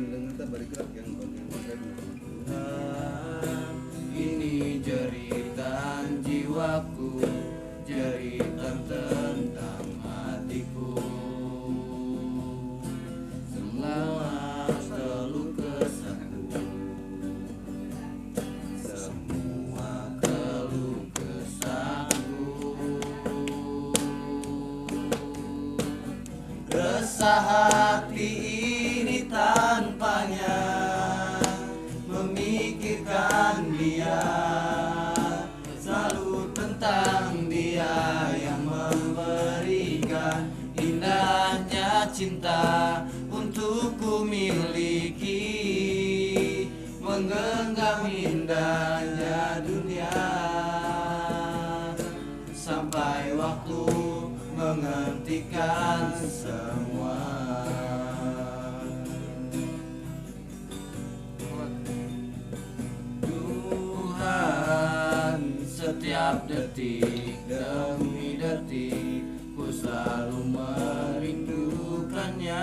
dengan kita balik gerak yang keren. Ini jeritan jiwaku, jeritan tentang hatiku. Semua keluh kesahku, semua keluh kesahku. Resah hati ini tanpanya, memikirkan dia, selalu tentang dia yang memberikan indahnya cinta untuk ku miliki, menggenggam indahnya dunia, sampai waktu menghentikan semua. Setiap detik demi detik ku selalu merindukannya,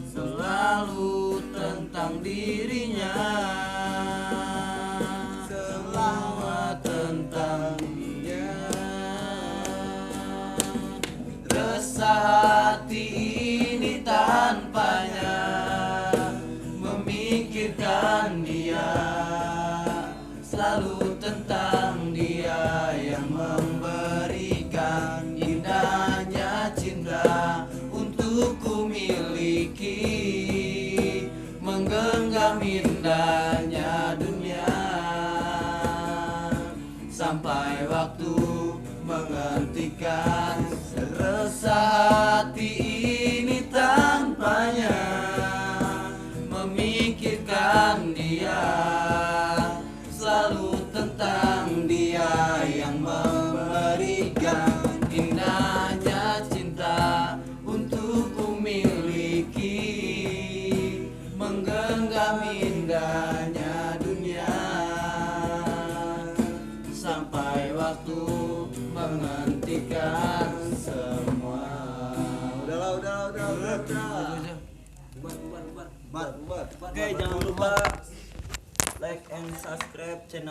selalu tentang dirinya, semua tentang dia. Resah hati ini tanpanya, memikirkan dia, selalu tentang dia yang memberikan indahnya cinta untuk ku miliki, menggenggam indahnya dunia, sampai waktu menghentikan. Resah hati ini tanpanya, memikirkan dia, selalu tentang dia yang memberikan indahnya cinta untuk ku miliki, menggenggam indahnya dunia, sampai waktu menghentikan semua. Udah. Oke, jangan lupa like and subscribe channel